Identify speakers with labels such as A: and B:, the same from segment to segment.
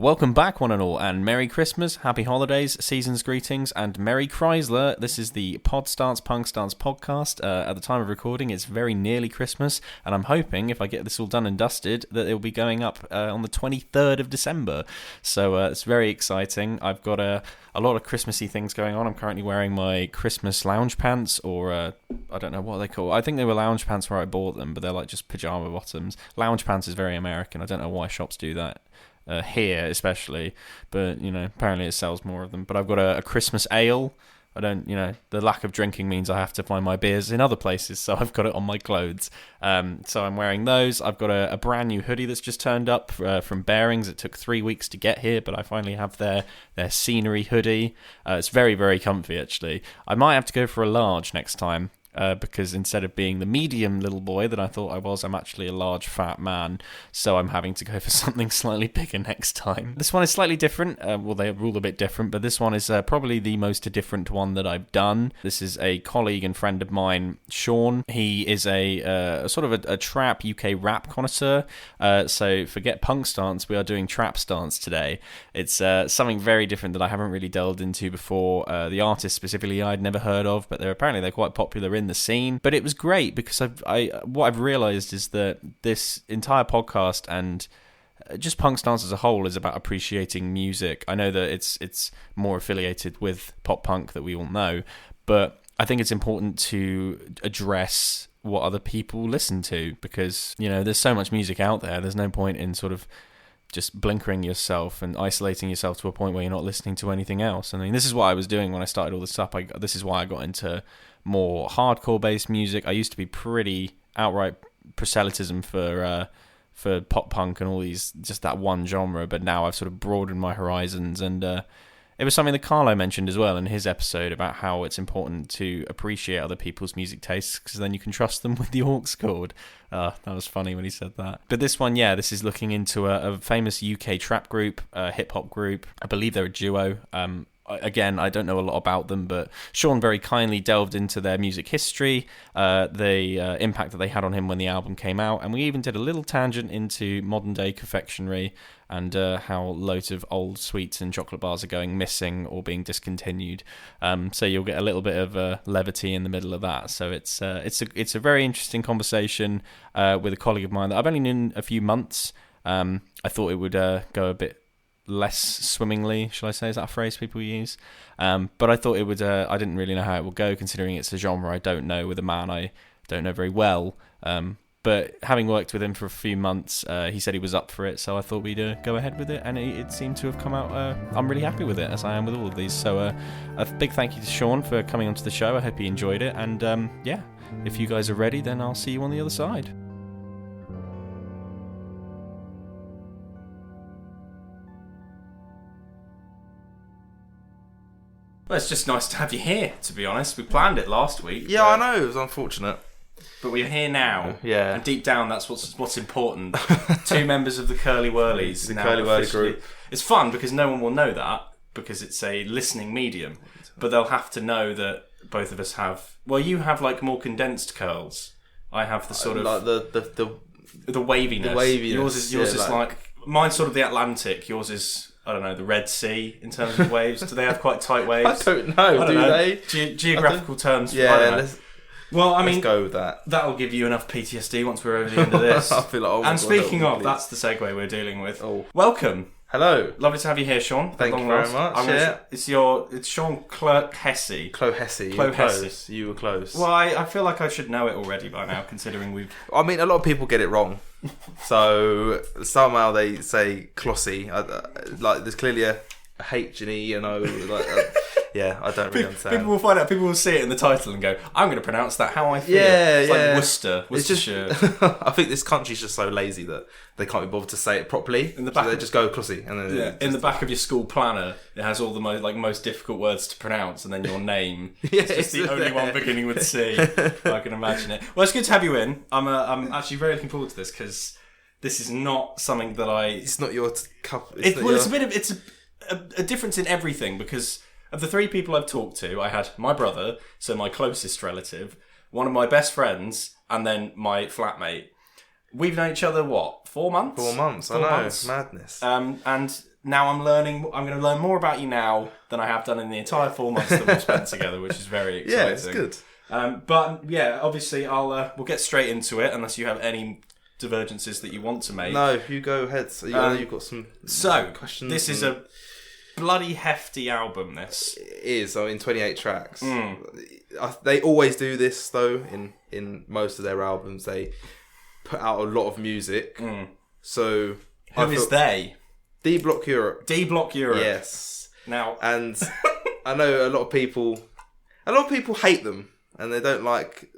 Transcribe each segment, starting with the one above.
A: Welcome back, one and all, and Merry Christmas, Happy Holidays, Season's Greetings, and Merry Chrysler. This is the PodStance Podcast. At the time of recording, it's very nearly Christmas, and I'm hoping, if I get this all done and dusted, that it'll be going up on the 23rd of December. So it's very exciting. I've got a lot of Christmassy things going on. I'm currently wearing my Christmas lounge pants, or I don't know what they call. I think they were lounge pants where I bought them, but they're like just pajama bottoms. Lounge pants is very American. I don't know why shops do that. Here especially, but apparently it sells more of them. But I've got a Christmas ale. I don't, the lack of drinking means I have to find my beers in other places, so I've got it on my clothes. So I'm wearing those. I've got a brand new hoodie that's just turned up from Bearings. It took 3 weeks to get here, but I finally have their scenery hoodie. It's very, very comfy, actually. I might have to go for a large next time. Because instead of being the medium little boy that I thought I was, I'm actually a large fat man, so I'm having to go for something slightly bigger next time. This one is slightly different, well, they rule a bit different, but this one is probably the most different one that I've done. This is a colleague and friend of mine, Shaun. He is a sort of a trap UK rap connoisseur, so forget punk stance, we are doing trap stance today. It's something very different that I haven't really delved into before. The artist specifically I'd never heard of, but they're quite popular in the scene. But it was great because what I've realised is that this entire podcast and just PunkStance as a whole is about appreciating music. I know that it's more affiliated with pop punk that we all know, but I think it's important to address what other people listen to because, there's so much music out there. There's no point in sort of just blinkering yourself and isolating yourself to a point where you're not listening to anything else. I mean, this is what I was doing when I started all this stuff. This is why I got into more hardcore-based music. I used to be pretty outright proselytism for pop punk and all these, just that one genre, but now I've sort of broadened my horizons, and it was something that Carlo mentioned as well in his episode about how it's important to appreciate other people's music tastes because then you can trust them with the aux cord. That was funny when he said that. But this one, this is looking into a famous UK trap group, hip-hop group. I believe they're a duo. Again, I don't know a lot about them, but Shaun very kindly delved into their music history, the impact that they had on him when the album came out, and we even did a little tangent into modern-day confectionery and how loads of old sweets and chocolate bars are going missing or being discontinued. So you'll get a little bit of levity in the middle of that. So it's a very interesting conversation with a colleague of mine that I've only known a few months. I thought it would go a bit less swimmingly, shall I say? Is that a phrase people use? But I thought it would, I didn't really know how it would go, considering it's a genre I don't know, with a man I don't know very well. But having worked with him for a few months, he said he was up for it, so I thought we'd go ahead with it, and it seemed to have come out. I'm really happy with it, as I am with all of these. So a big thank you to Shaun for coming onto the show. I hope he enjoyed it, and if you guys are ready, then I'll see you on the other side. Well, it's just nice to have you here, to be honest. We planned it last week.
B: Yeah, I know. It was unfortunate.
A: But we're here now.
B: Yeah.
A: And deep down, that's what's important. Two members of the Curly-Whirlies.
B: The Curly-Whirly group.
A: It's fun because no one will know that because it's a listening medium. But they'll have to know that both of us have... Well, you have like more condensed curls. I have the sort of...
B: Like
A: the waviness.
B: The waviness.
A: Yours is like... Mine's sort of the Atlantic. Yours is... I don't know, the Red Sea in terms of waves. Do they have quite tight waves?
B: I don't know. Do they?
A: Geographical terms.
B: Yeah.
A: Let's
B: go with that.
A: That'll give you enough PTSD once we're over the end of this.
B: I feel like,
A: and speaking of, that's the segue we're dealing with.
B: Oh.
A: Welcome.
B: Hello.
A: Lovely to have you here, Shaun.
B: Thank you very much.
A: It's Shaun Clohessy.
B: Clohessy. You were close.
A: Well, I feel like I should know it already by now, considering we've...
B: I mean, a lot of people get it wrong. So somehow they say Clossy. Like, there's clearly a H and E, yeah, I don't really understand.
A: People will find out. People will see it in the title and go, "I'm going to pronounce that how I feel."
B: Yeah,
A: it's like Worcestershire.
B: I think this country's just so lazy that they can't be bothered to say it properly. In the back, so they just go Clossy, and then
A: in the back of your school planner, it has all the most difficult words to pronounce, and then your name. It's just the only one beginning with C. I can imagine it. Well, it's good to have you in. I'm actually very looking forward to this because this is not something that I.
B: It's not your cup.
A: It's a difference in everything because. Of the three people I've talked to, I had my brother, so my closest relative, one of my best friends, and then my flatmate. We've known each other, 4 months?
B: 4 months, I know, madness.
A: And now I'm going to learn more about you now than I have done in the entire 4 months that we've spent together, which is very exciting.
B: Yeah, it's good.
A: But yeah, obviously we'll get straight into it unless you have any divergences that you want to make.
B: No, you go ahead. So you've got some questions.
A: This is a bloody hefty album, this.
B: It is, 28 tracks. They always do this, though, in most of their albums. They put out a lot of music. So...
A: Who is they?
B: D Block Europe.
A: D Block Europe.
B: Yes.
A: Now...
B: And I know a lot of people hate them, and they don't like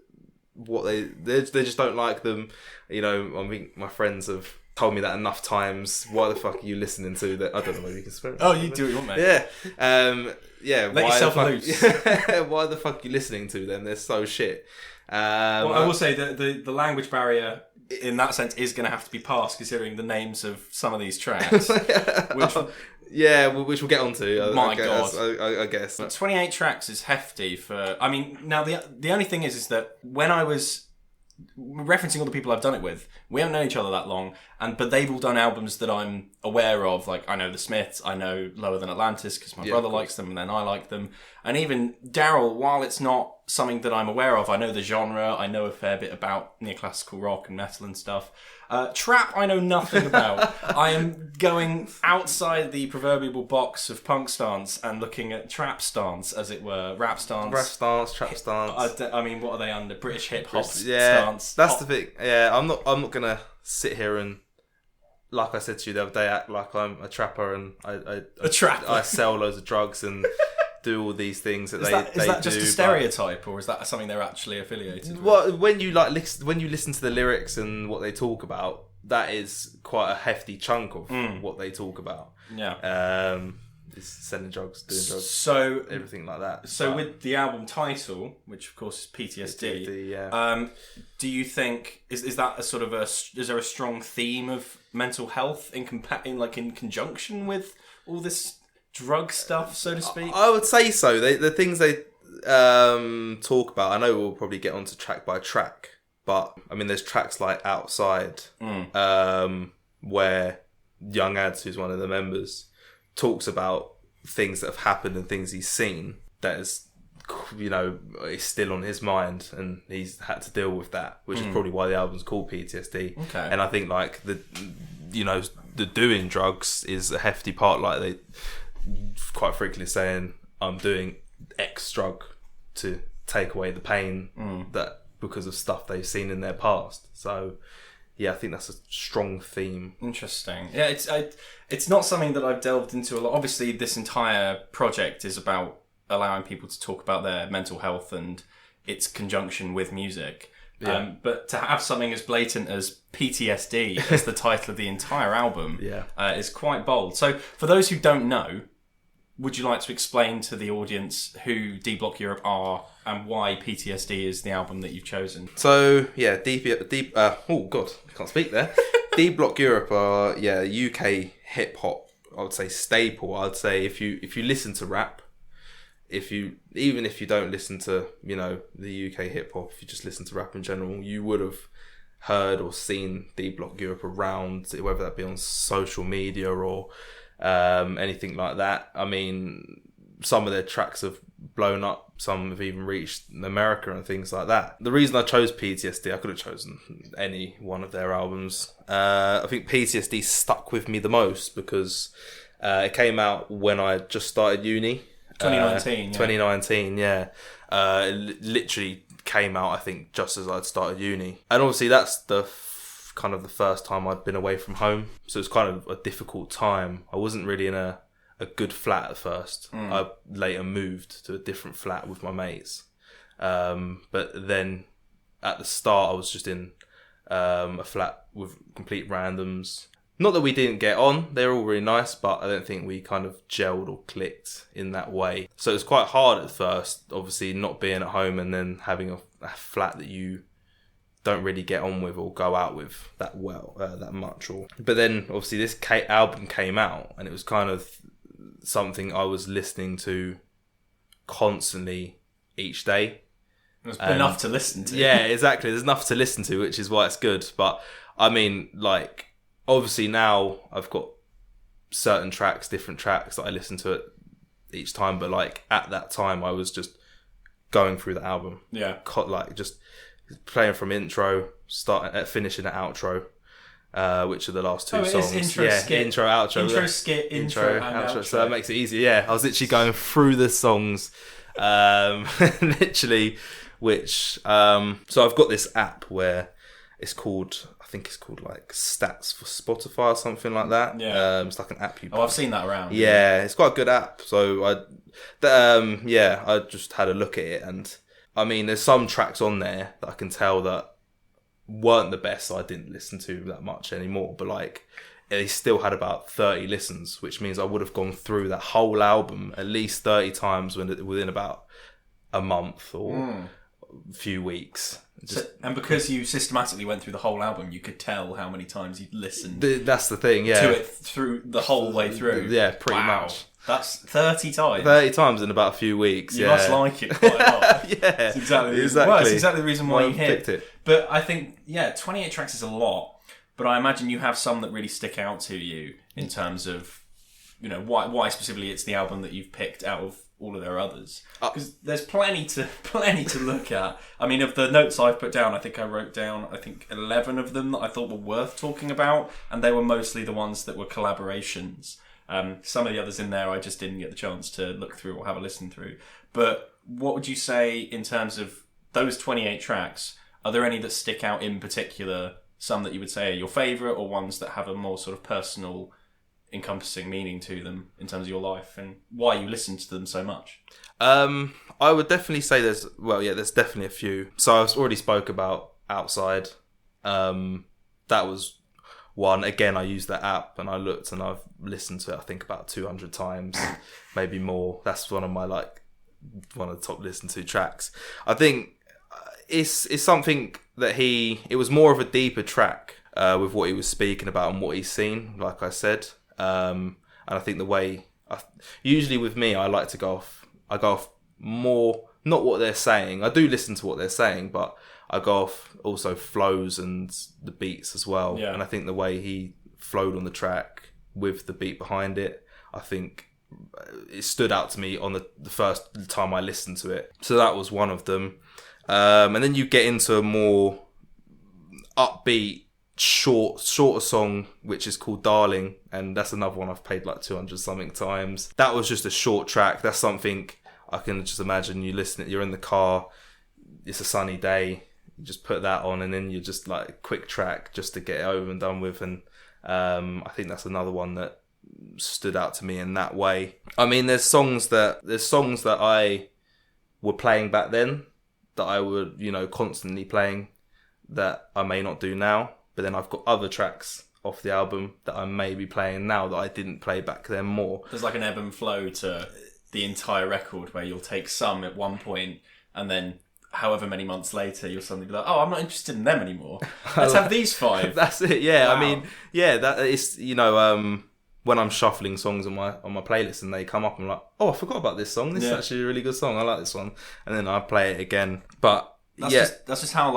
B: what they just don't like them. You know, I mean, my friends have told me that enough times. Why the fuck are you listening to that? I don't know whether you can swear.
A: Oh, you do what you want, mate.
B: Yeah. Yeah.
A: Let yourself loose.
B: Why the fuck are you listening to them? They're so shit.
A: Well, I will say that the language barrier in that sense is going to have to be passed, considering the names of some of these tracks. Which
B: we'll get onto. I guess.
A: 28 tracks is hefty for... I mean, now the only thing is that when I was referencing all the people I've done it with, we haven't known each other that long, but they've all done albums that I'm aware of. Like, I know the Smiths, I know Lower Than Atlantis because my brother likes them, and then I like them. And even Daryl, while it's not something that I'm aware of, I know the genre, I know a fair bit about neoclassical rock and metal and stuff. Trap, I know nothing about. I am going outside the proverbial box of punk stance and looking at trap stance, as it were, rap stance.
B: Rap stance, trap stance.
A: I mean, what are they under? British hip hop stance.
B: That's the thing. Yeah, I'm not gonna sit here and, like I said to you the other day, act like I'm a trapper and I sell loads of drugs and do all these things that they do.
A: Is that just a stereotype, or is that something they're actually affiliated with?
B: Well, when you listen to the lyrics and what they talk about, that is quite a hefty chunk of what they talk about.
A: Yeah.
B: Is selling drugs, doing drugs,
A: so
B: everything like that.
A: So with the album title, which of course is PTSD,
B: yeah.
A: Do you think is that a sort of is there a strong theme of mental health in conjunction with all this drug stuff, so to speak?
B: I would say so. The things they talk about, I know we'll probably get onto track by track, but I mean, there's tracks like Outside, where Young Ads, who's one of the members, talks about things that have happened and things he's seen that is, you know, is still on his mind, and he's had to deal with that, which is probably why the album's called PTSD.
A: Okay.
B: And I think like the doing drugs is a hefty part. Like they quite frequently saying, I'm doing X drug to take away the pain that because of stuff they've seen in their past. So yeah, I think that's a strong theme.
A: Interesting. Yeah, it's not something that I've delved into a lot. Obviously, this entire project is about allowing people to talk about their mental health and its conjunction with music.
B: Yeah.
A: But to have something as blatant as PTSD as the title of the entire album is quite bold. So for those who don't know, would you like to explain to the audience who D Block Europe are and why PTSD is the album that you've chosen?
B: So yeah, oh god, I can't speak there. D Block Europe are UK hip hop. I would say staple. I'd say if you listen to rap, even if you don't listen to the UK hip hop, if you just listen to rap in general, you would have heard or seen D Block Europe around, whether that be on social media or anything like that. I mean, some of their tracks have blown up, some have even reached America and things like that. The reason I chose PTSD, I could have chosen any one of their albums. I think PTSD stuck with me the most because it came out when I just started uni.
A: 2019,
B: yeah. It literally came out, I think, just as I'd started uni. And obviously that's the kind of the first time I'd been away from home, so it's kind of a difficult time. I wasn't really in a good flat at first. I later moved to a different flat with my mates, but then at the start I was just in a flat with complete randoms. Not that we didn't get on, they were all really nice, but I don't think we kind of gelled or clicked in that way. So it was quite hard at first, obviously not being at home and then having a flat that you don't really get on with or go out with that much. But then obviously this album came out and it was kind of something I was listening to constantly each day.
A: There's enough to listen to.
B: Yeah, exactly. There's enough to listen to, which is why it's good. But I mean, like, obviously now I've got certain tracks, different tracks that I listen to it each time. But like at that time, I was just going through the album.
A: Yeah.
B: Like just playing from intro, finishing at outro. Which are the last two songs?
A: Intro, skit,
B: intro, outro.
A: Intro, skit, intro, and outro.
B: So that makes it easier. Yeah, I was literally going through the songs, literally. Which so I've got this app where I think it's called like Stats for Spotify or something like that.
A: Yeah,
B: it's like an app you.
A: I've seen that around.
B: Yeah, it's quite a good app. So I just had a look at it, and I mean, there's some tracks on there that I can tell that weren't the best, so I didn't listen to that much anymore, but like they still had about 30 listens, which means I would have gone through that whole album at least 30 times within about a month or a few weeks.
A: And because you systematically went through the whole album, you could tell how many times you'd listened
B: that's the thing, yeah,
A: to it through the whole way through.
B: Yeah, pretty much.
A: That's 30 times.
B: 30 times in about a few weeks.
A: You must like it quite a lot.
B: Yeah,
A: it's exactly the reason why you
B: picked it.
A: But I think 28 tracks is a lot. But I imagine you have some that really stick out to you in terms of, why specifically it's the album that you've picked out of all of their others. Because there's plenty to look at. I mean, of the notes I've put down, I think I wrote down 11 of them that I thought were worth talking about, and they were mostly the ones that were collaborations. Some of the others in there I just didn't get the chance to look through or have a listen through. But what would you say in terms of those 28 tracks? Are there any that stick out in particular? Some that you would say are your favourite, or ones that have a more sort of personal, encompassing meaning to them in terms of your life and why you listen to them so much?
B: I would definitely say there's definitely a few. So I've already spoke about Outside. That was one. Again, I used that app and I looked and I've listened to it, I think about 200 times, maybe more. That's one of the top listened to tracks. I think it's something that it was more of a deeper track with what he was speaking about and what he's seen, like I said. And I think usually with me, I like to go off more, not what they're saying. I do listen to what they're saying, but I go off also flows and the beats as well.
A: Yeah.
B: And I think the way he flowed on the track with the beat behind it, I think it stood out to me on the first time I listened to it. So that was one of them. And then you get into a more upbeat, shorter song, which is called Darling. And that's another one I've played like 200 something times. That was just a short track. That's something I can just imagine you listen, you're in the car, it's a sunny day, you just put that on and then you're just like a quick track just to get it over and done with. And I think that's another one that stood out to me in that way. I mean, there's songs that I were playing back then that I would, constantly playing that I may not do now. But then I've got other tracks off the album that I may be playing now that I didn't play back then more.
A: There's like an ebb and flow to the entire record where you'll take some at one point and then however many months later you'll suddenly be like, oh, I'm not interested in them anymore. Let's have these 5.
B: That's it, yeah.
A: Wow.
B: I mean, yeah, that is, when I'm shuffling songs on my playlist and they come up, I'm like, oh, I forgot about this song. This is actually a really good song. I like this one. And then I play it again. But that's
A: just how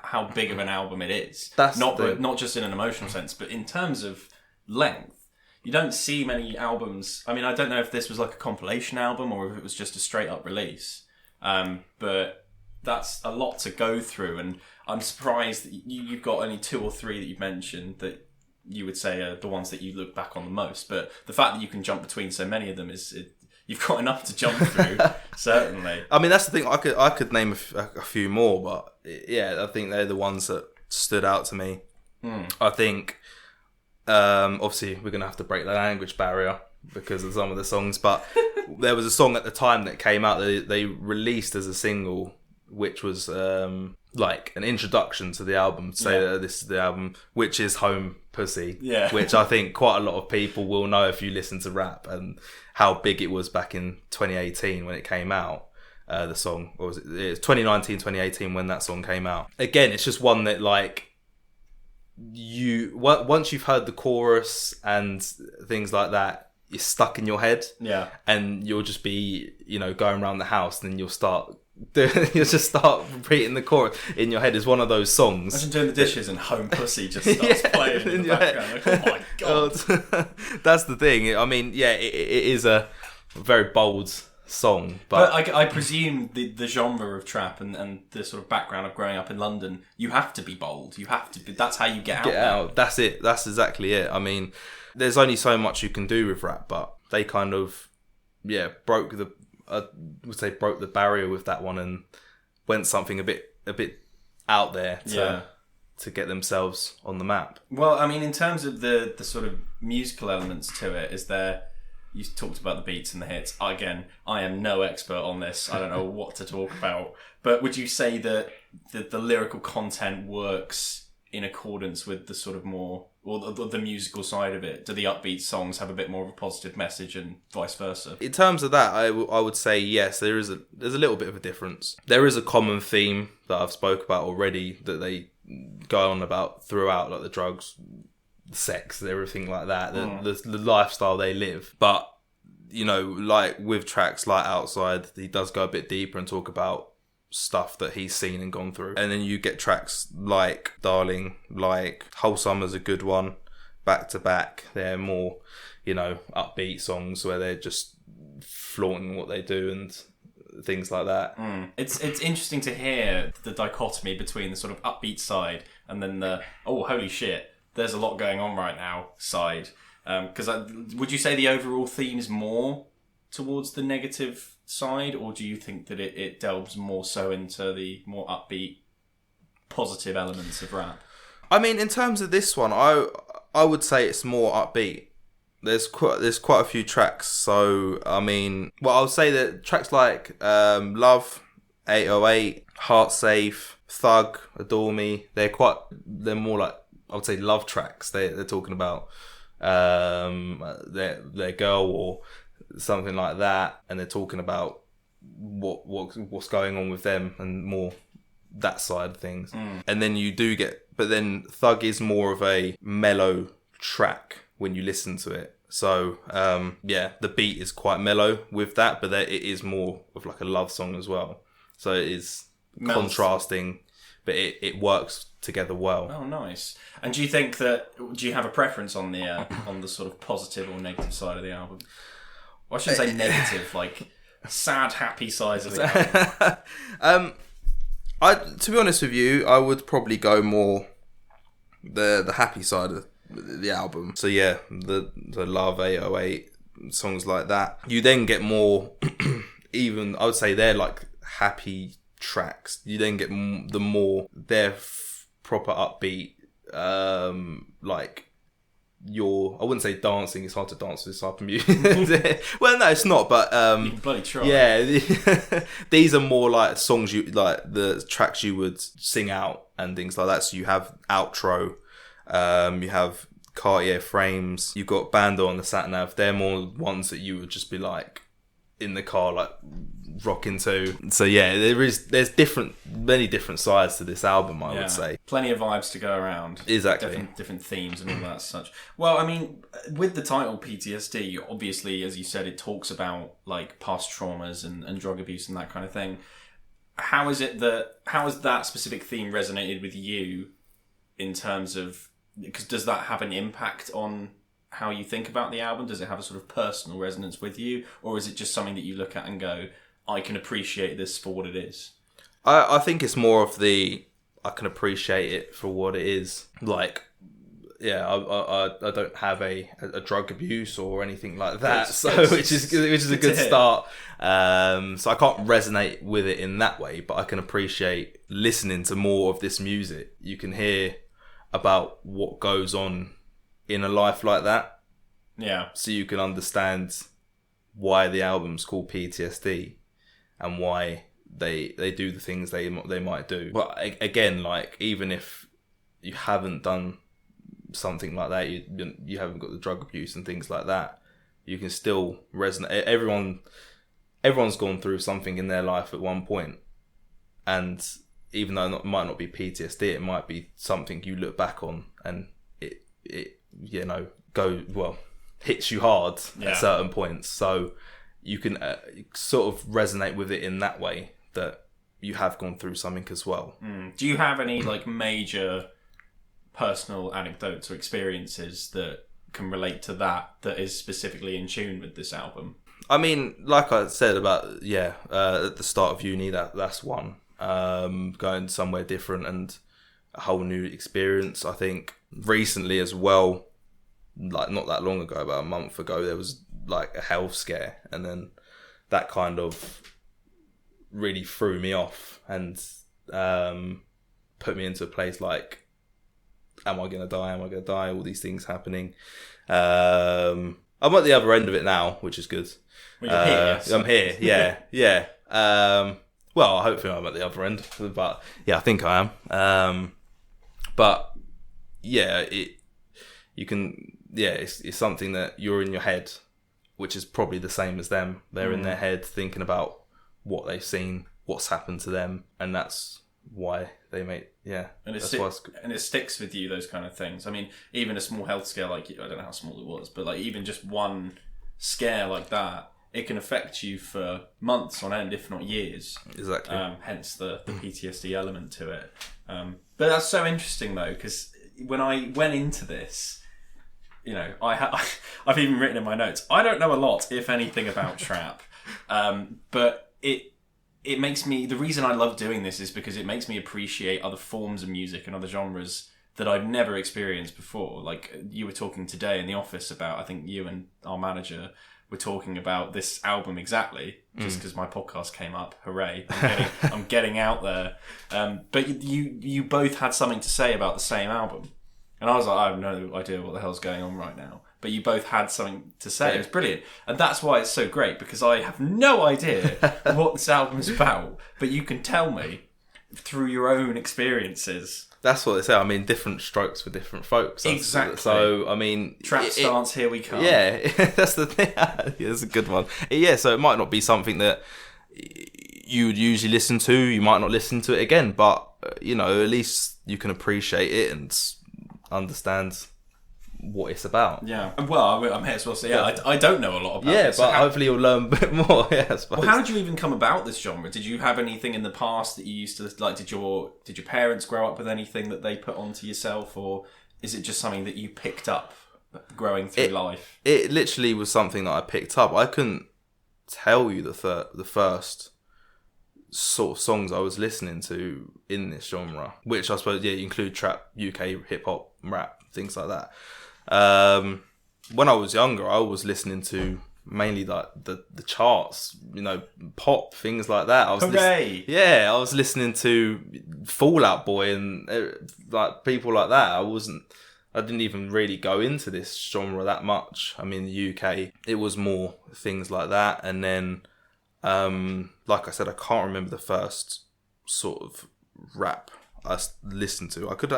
A: how big of an album it is.
B: That's
A: not just in an emotional sense, but in terms of length. You don't see many albums. I mean, I don't know if this was like a compilation album or if it was just a straight up release. But that's a lot to go through, and I'm surprised that you've got only 2 or 3 that you've mentioned that you would say are the ones that you look back on the most. But the fact that you can jump between so many of them you've got enough to jump through. Certainly.
B: I mean, that's the thing. I could name a few more, but yeah, I think they're the ones that stood out to me. I think obviously we're gonna have to break the language barrier because of some of the songs, but there was a song at the time that came out that they released as a single, which was like an introduction to the album, that this is the album, which is Home Pussy, which I think quite a lot of people will know if you listen to rap and how big it was back in 2018 when it came out. The song, or was it? It was 2019, 2018 when that song came out. Again, it's just one that like once you've heard the chorus and things like that, it's stuck in your head.
A: Yeah.
B: And you'll just be, going around the house and then you'll start you just start repeating the chorus in your head. Is one of those songs.
A: Imagine doing the dishes and Home Pussy just starts playing in the background. Like, oh my god.
B: That's the thing. I mean, yeah, it is a very bold song, but
A: I presume the genre of trap and the sort of background of growing up in London, you have to be bold. You have to be. That's how you get out.
B: That's it. That's exactly it. I mean, there's only so much you can do with rap, but they kind of broke the barrier with that one and went something a bit out there to get themselves on the map.
A: Well, I mean, in terms of the sort of musical elements to it, you talked about the beats and the hits. Again, I am no expert on this. I don't know what to talk about. But would you say that the lyrical content works in accordance with the sort of more, or the musical side of it? Do the upbeat songs have a bit more of a positive message and vice versa?
B: In terms of that, I would say yes, there's a little bit of a difference. There is a common theme that I've spoke about already that they go on about throughout, like the drugs, sex, everything like that, the lifestyle they live. But, you know, like with tracks like Outside, he does go a bit deeper and talk about stuff that he's seen and gone through. And then you get tracks like Darling, like Whole Summer's a good one, Back to Back. They're more, you know, upbeat songs where they're just flaunting what they do and things like that.
A: It's interesting to hear the dichotomy between the sort of upbeat side and then the, oh, holy shit, there's a lot going on right now side. Because would you say the overall theme is more towards the negative side, or do you think that it delves more so into the more upbeat, positive elements of rap?
B: I mean, in terms of this one, I would say it's more upbeat. There's quite a few tracks. So I mean, well, I would say that tracks like Love, 808, Heart Safe, Thug, Adore Me. They're more like, I would say, love tracks. They're talking about their girl or something like that, and they're talking about what's going on with them and more that side of things. And then you do get, but then Thug is more of a mellow track when you listen to it. So the beat is quite mellow with that, but it is more of like a love song as well. So it is contrasting, but it works together well.
A: Oh, nice. And do you you have a preference on the sort of positive or negative side of the album? Well, I shouldn't say negative, like sad, happy sides of the album.
B: To be honest with you, I would probably go more the happy side of the album. So yeah, the Love, 808, songs like that. You then get more, even, I would say they're like happy tracks. You then get they're proper upbeat, like, I wouldn't say dancing. It's hard to dance with this type of music. Well, no, it's not. But
A: you can bloody try.
B: Yeah, these are more like songs the tracks you would sing out and things like that. So you have Outro, you have Cartier Frames, you've got Bando on the Sat Nav. They're more ones that you would just be like in the car, like rocking to. So yeah, there's many different sides to this album, I would say.
A: Plenty of vibes to go around.
B: Exactly.
A: Different themes and all that such. Well, I mean, with the title PTSD, obviously, as you said, it talks about like past traumas and drug abuse and that kind of thing. How has that specific theme resonated with you in terms of, because does that have an impact on how you think about the album? Does it have a sort of personal resonance with you, or is it just something that you look at and go, I can appreciate this for what it is?
B: I think it's more of I can appreciate it for what it is. Like, yeah, I don't have a drug abuse or anything like that, which is a good start. So I can't resonate with it in that way, but I can appreciate listening to more of this music. You can hear about what goes on in a life like that.
A: Yeah. So
B: you can understand why the album's called PTSD and why they do the things they might do. But again, like, even if you haven't done something like that, you haven't got the drug abuse and things like that, you can still resonate. Everyone's gone through something in their life at one point, and even though it might not be PTSD, it might be something you look back on and it hits you hard at certain points. So you can sort of resonate with it in that way, that you have gone through something as well.
A: Do you have any like major personal anecdotes or experiences that can relate to that is specifically in tune with this album?
B: I mean, like I said about at the start of uni, that's one. Going somewhere different and a whole new experience. I think recently as well, like not that long ago, about a month ago, there was like a health scare, and then that kind of really threw me off and put me into a place like, am I going to die? Am I going to die? All these things happening. I'm at the other end of it now, which is good.
A: Well, you're here,
B: I'm here, yeah. Well, hopefully I'm at the other end, but yeah, I think I am. But yeah, it's something that you're in your head, which is probably the same as them. They're in their head thinking about what they've seen, what's happened to them, and that's why they make
A: and it sticks with you, those kind of things. I mean, even a small health scare, like, I don't know how small it was, but like even just one scare like that, it can affect you for months on end, if not years.
B: Exactly.
A: Hence the PTSD element to it. But that's so interesting though, because when I went into this, you know, I've even written in my notes, I don't know a lot, if anything, about trap, but it makes me, the reason I love doing this is because it makes me appreciate other forms of music and other genres that I've never experienced before. Like you were talking today in the office about, I think you and our manager were talking about this album exactly, just because my podcast came up. Hooray. I'm getting out there. But you both had something to say about the same album. And I was like, I have no idea what the hell's going on right now. But you both had something to say. It was brilliant. And that's why it's so great, because I have no idea what this album is about. But you can tell me through your own experiences. That's
B: what they say. I mean, different strokes for different folks.
A: Exactly.
B: So, I mean...
A: Trap stance, here we come.
B: Yeah, that's the thing. That's a good one. Yeah, so it might not be something that you would usually listen to. You might not listen to it again. But, you know, at least you can appreciate it and understand what it's about.
A: Yeah. Well, I may as well say, I don't know a lot about it.
B: But hopefully you'll learn a bit more. Yeah, I suppose.
A: Well, how did you even come about this genre? Did you have anything in the past that you used to like? Did your parents grow up with anything that they put onto yourself, or is it just something that you picked up growing through life?
B: It literally was something that I picked up. I couldn't tell you the first sort of songs I was listening to in this genre, which I suppose you include trap, UK hip hop, rap, things like that. When I was younger, I was listening to mainly like the charts, you know, pop, things like that.
A: Hooray!
B: I was listening to Fall Out Boy and like people like that. I didn't even really go into this genre that much. I mean, the UK, it was more things like that. And then, like I said, I can't remember the first sort of rap I listened to. I could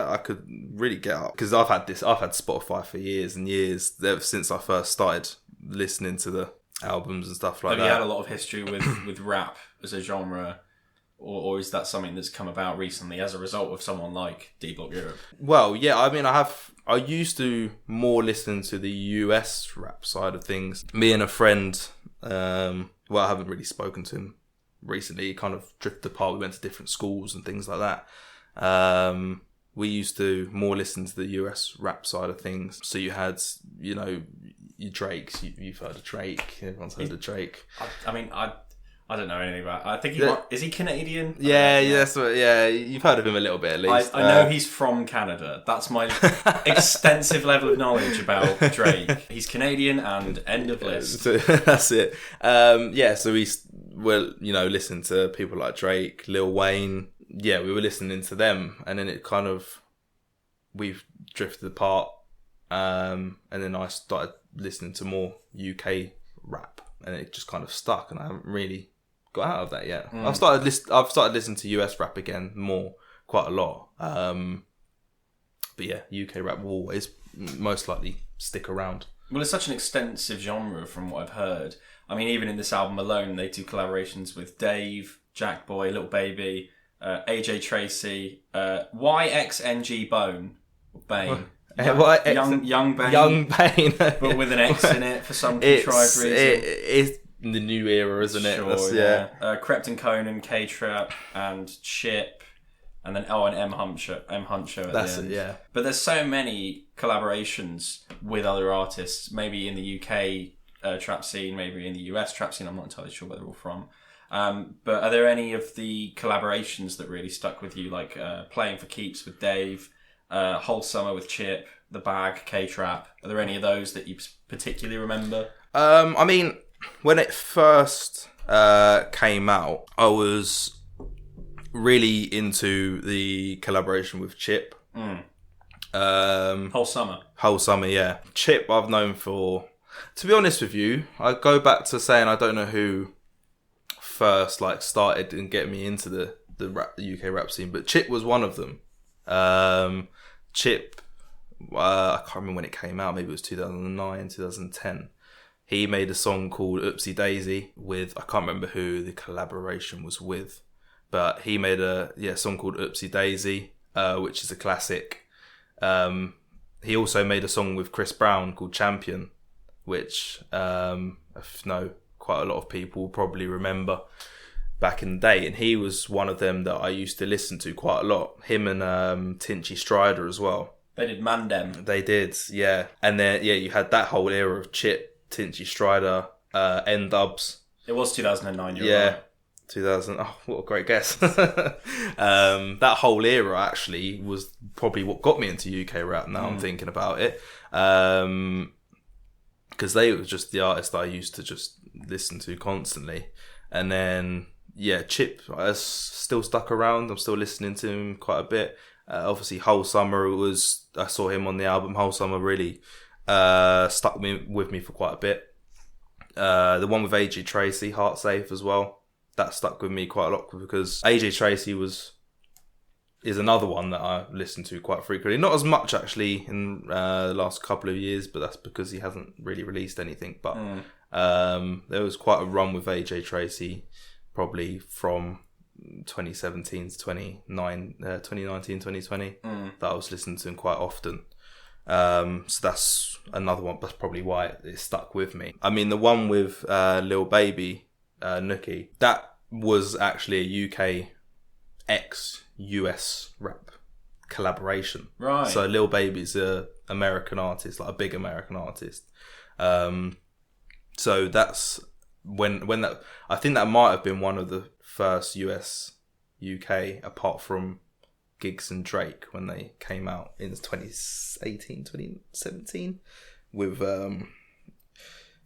B: really get up, because I've had Spotify for years and years, ever since I first started listening to the albums and stuff like that.
A: Have you had a lot of history with rap as a genre, or is that something that's come about recently as a result of someone like D Block Europe?
B: Well, yeah, I mean, I used to more listen to the US rap side of things. Me and a friend, I haven't really spoken to him recently. He kind of drifted apart. We went to different schools and things like that. We used to more listen to the US rap side of things. So you had, you know, your Drakes. You've heard of Drake. Everyone's heard of Drake.
A: I mean, I don't know anything about. I think is he Canadian?
B: That's what. Yeah, you've heard of him a little bit at least.
A: I know he's from Canada. That's my extensive level of knowledge about Drake. He's Canadian, and end of list.
B: So, that's it. So we were, you know, listening to people like Drake, Lil Wayne. Yeah, we were listening to them, and then it kind of, we've drifted apart, and then I started listening to more UK rap, and it just kind of stuck, and I haven't really got out of that yet. I've started listening to US rap again quite a lot, but yeah, UK rap will always most likely stick around.
A: Well, it's such an extensive genre from what I've heard. I mean, even in this album alone, they do collaborations with Dave, Jackboy, Little Baby, AJ Tracy, YXNG Bone, Bane.
B: Young Bane.
A: Young Bane. But with an X in it for some contrived reason.
B: the new era, isn't it?
A: Sure, yeah. Krypton Conan, K-Trap, and Chip, and then and M Huncho at
B: That's
A: the end.
B: it, yeah.
A: But there's so many collaborations with other artists, maybe in the UK trap scene, maybe in the US trap scene. I'm not entirely sure where they're all from. But are there any of the collaborations that really stuck with you, like Playing for Keeps with Dave, Whole Summer with Chip, The Bag, K-Trap? Are there any of those that you particularly remember?
B: I mean, when it first came out, I was really into the collaboration with Chip.
A: Whole Summer,
B: yeah. Chip I've known for, to be honest with you, I go back to saying I don't know who first started and get me into the UK rap scene, but Chip was one of them. Chip, I can't remember when it came out, maybe it was 2009, 2010. He made a song called Oopsie Daisy with, I can't remember who the collaboration was with, but he made a song called Oopsie Daisy, which is a classic. He also made a song with Chris Brown called Champion, which I know quite a lot of people probably remember back in the day, and he was one of them that I used to listen to quite a lot. Him and Tinchy Strider as well.
A: They did Mandem.
B: They did, yeah. And then you had that whole era of Chip, Tinchy Strider, N-Dubs.
A: It was 2009, you're
B: right.
A: 2000.
B: Oh, what a great guess. That whole era actually was probably what got me into UK rap, now I'm thinking about it. Because they were just the artists that I used to just listen to constantly. And then, Chip has still stuck around. I'm still listening to him quite a bit. Obviously, Whole Summer I saw him on the album. Whole Summer really stuck with me for quite a bit. The one with AJ Tracey, Heart Safe as well. That stuck with me quite a lot because AJ Tracey is another one that I listen to quite frequently. Not as much actually in the last couple of years, but that's because he hasn't really released anything. But there was quite a run with AJ Tracey, probably from 2017 to 2019, 2020, that I was listening to him quite often. So that's another one. That's probably why it stuck with me. I mean, the one with Lil Baby, Nookie, that was actually a UK ex-US rap collaboration.
A: Right.
B: So Lil Baby's a American artist, like a big American artist. So that's when that, I think that might have been one of the first US UK, apart from Giggs and Drake when they came out in 2018, 2017 with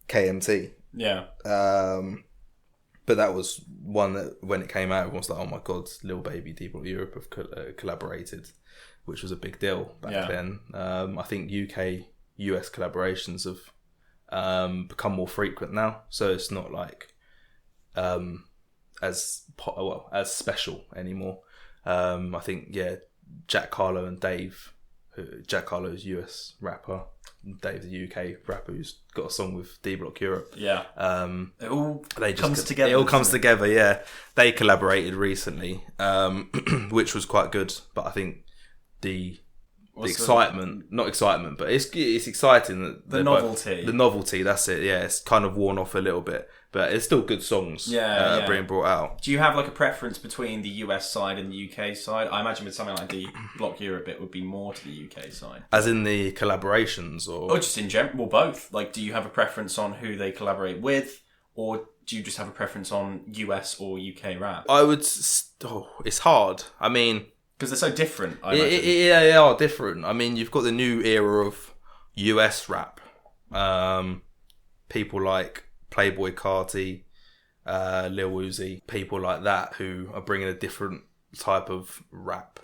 B: KMT.
A: Yeah.
B: But that was one that when it came out, everyone was like, oh my God, Lil Baby, D Block Europe have collaborated, which was a big deal back then. I think UK-US collaborations have become more frequent now. So it's not like as special anymore. I think, Jack Harlow and Dave, Jack Harlow's US rapper, Dave the UK rapper who's got a song with D Block Europe.
A: Yeah.
B: It all
A: comes together.
B: It all comes together, yeah. They collaborated recently, which was quite good. But I think the excitement, not excitement, but it's exciting that
A: the novelty.
B: The novelty, that's it. Yeah, it's kind of worn off a little bit, but it's still good songs. Being brought out.
A: Do you have like a preference between the US side and the UK side? I imagine with something like D Block Europe, it would be more to the UK side.
B: As in the collaborations, or
A: just in general, well, both. Like, do you have a preference on who they collaborate with, or do you just have a preference on US or UK rap?
B: I would. It's hard. I mean,
A: because they're so different.
B: They are different. I mean, you've got the new era of US rap. People like Playboy Carti, Lil Uzi, people like that who are bringing a different type of rap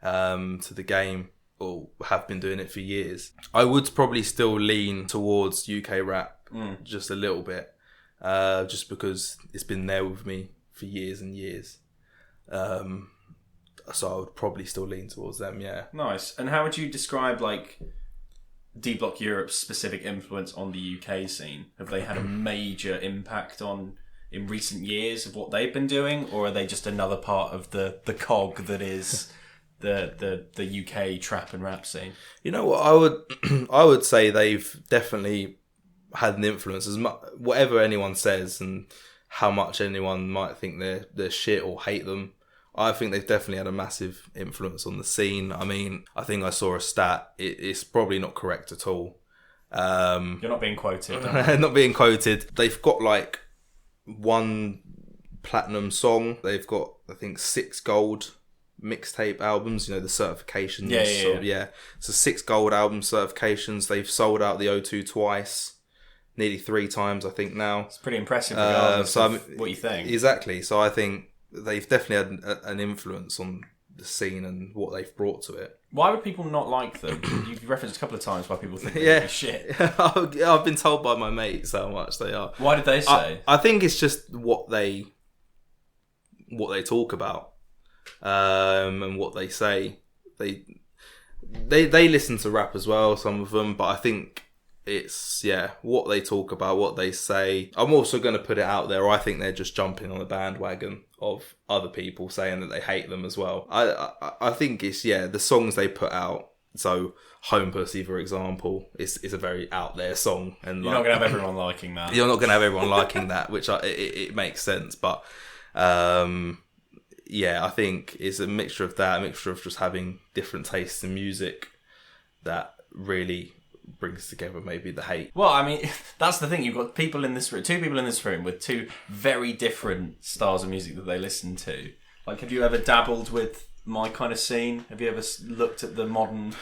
B: to the game, or have been doing it for years. I would probably still lean towards UK rap just a little bit, just because it's been there with me for years and years. So I would probably still lean towards them, yeah.
A: Nice. And how would you describe, like, D Block Europe's specific influence on the UK scene? Have they had a major impact in recent years of what they've been doing, or are they just another part of the cog that is the UK trap and rap scene?
B: You know what, I would say they've definitely had an influence. As much whatever anyone says and how much anyone might think they're shit or hate them, I think they've definitely had a massive influence on the scene. I mean, I think I saw a stat. It's probably not correct at all.
A: You're not being quoted.
B: Not being quoted. They've got like 1 platinum song. They've got, I think, 6 gold mixtape albums. You know, the certifications. Yeah. So 6 gold album certifications. They've sold out the O2 twice, nearly 3 times, I think now.
A: It's pretty impressive regardless of what you think.
B: Exactly. So I think they've definitely had an influence on the scene and what they've brought to it.
A: Why would people not like them? You've referenced a couple of times why people think they're shit.
B: I've been told by my mates how much they are.
A: Why did they say?
B: I think it's just what they talk about, and what they say. They listen to rap as well, some of them, but I think it's what they talk about, what they say. I'm also going to put it out there. I think they're just jumping on the bandwagon of other people saying that they hate them as well. I think it's the songs they put out. So Home Pussy, for example, is a very out there song, and
A: you're not going to have everyone liking that.
B: You're not going to have everyone liking that, which it makes sense. But I think it's a mixture of that, a mixture of just having different tastes in music that really brings together maybe the hate.
A: Well, I mean, that's the thing. You've got people in this room, 2 people in this room with 2 very different styles of music that they listen to. Like, have you ever dabbled with my kind of scene? Have you ever looked at the modern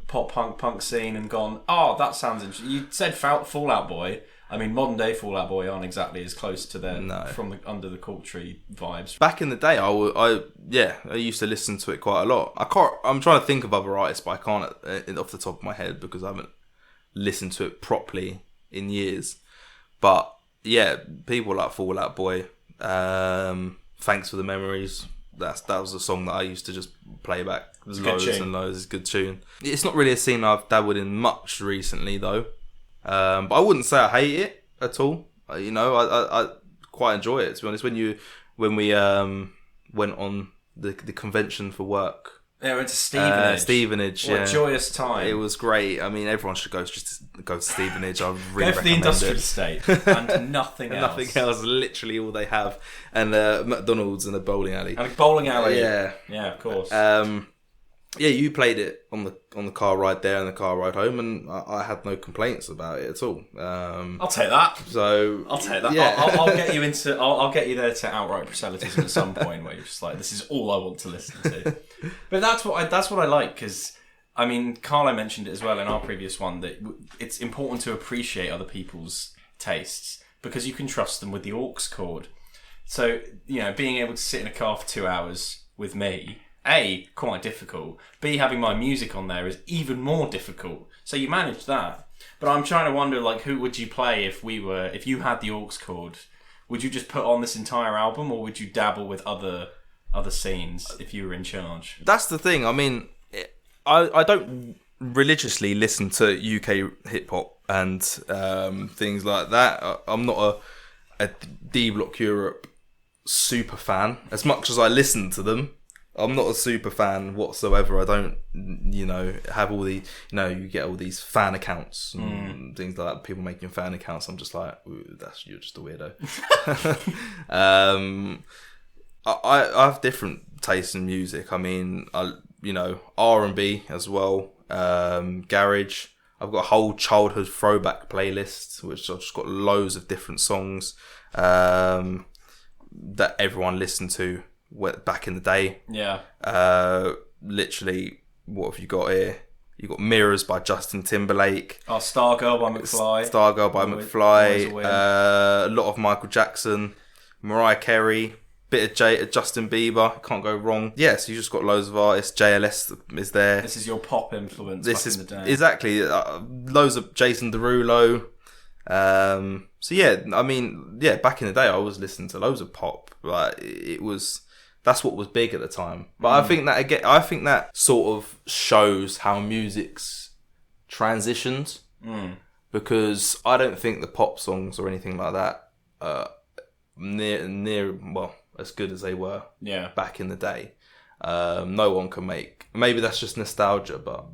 A: pop punk scene and gone, oh, that sounds interesting? You said Fall Out Boy. I mean, modern day Fall Out Boy aren't exactly as close to their from the Under the Cork Tree vibes.
B: Back in the day, I used to listen to it quite a lot. I'm trying to think of other artists, but I can't off the top of my head because I haven't listened to it properly in years. But yeah, people like Fall Out Boy, Thanks for the Memories. That was a song that I used to just play back loads and loads. It's a good tune. It's not really a scene I've dabbled in much recently though. But I wouldn't say I hate it at all. You know, I quite enjoy it, to be honest. When we went on the convention for work.
A: Yeah, we went to Stevenage.
B: What
A: a joyous time.
B: It was great. I mean, everyone should go to Stevenage. I really
A: go for
B: recommend
A: the industrial
B: it.
A: estate and nothing else.
B: Nothing else. Literally all they have. And McDonald's and a bowling alley.
A: And a bowling alley.
B: Yeah.
A: Yeah, of course.
B: Yeah, you played it on the car ride there and the car ride home, and I had no complaints about it at all.
A: I'll take that.
B: So
A: I'll take that. Yeah. I'll get you into. I'll get you there to outright proselytism at some point where you're just like, this is all I want to listen to. But that's what I like, because I mean, Carlo mentioned it as well in our previous one, that it's important to appreciate other people's tastes because you can trust them with the aux cord. So, you know, being able to sit in a car for 2 hours with me. A, quite difficult. B, having my music on there is even more difficult. So you manage that. But I'm trying to wonder, like, who would you play if you had the aux cord? Would you just put on this entire album, or would you dabble with other scenes if you were in charge?
B: That's the thing. I mean, I don't religiously listen to UK hip hop and things like that. I'm not a D Block Europe super fan. As much as I listen to them, I'm not a super fan whatsoever. I don't, have all the, you get all these fan accounts and things like that. People making fan accounts. I'm just like, you're just a weirdo. I have different tastes in music. I mean, R&B as well. Garage. I've got a whole childhood throwback playlist, which I've just got loads of different songs that everyone listened to back in the day.
A: Yeah.
B: Literally, what have you got here? You got Mirrors by Justin Timberlake.
A: Oh, Stargirl by McFly.
B: Stargirl by McFly. A lot of Michael Jackson, Mariah Carey, bit of Justin Bieber. Can't go wrong. Yes, you just got loads of artists. JLS is there.
A: This is your pop influence. This is in the day.
B: Exactly. Loads of Jason Derulo. So yeah, I mean, back in the day, I was listening to loads of pop. Like that's what was big at the time. But I think that sort of shows how music's transitioned. Because I don't think the pop songs or anything like that near as good as they were back in the day. No one can make. Maybe that's just nostalgia, but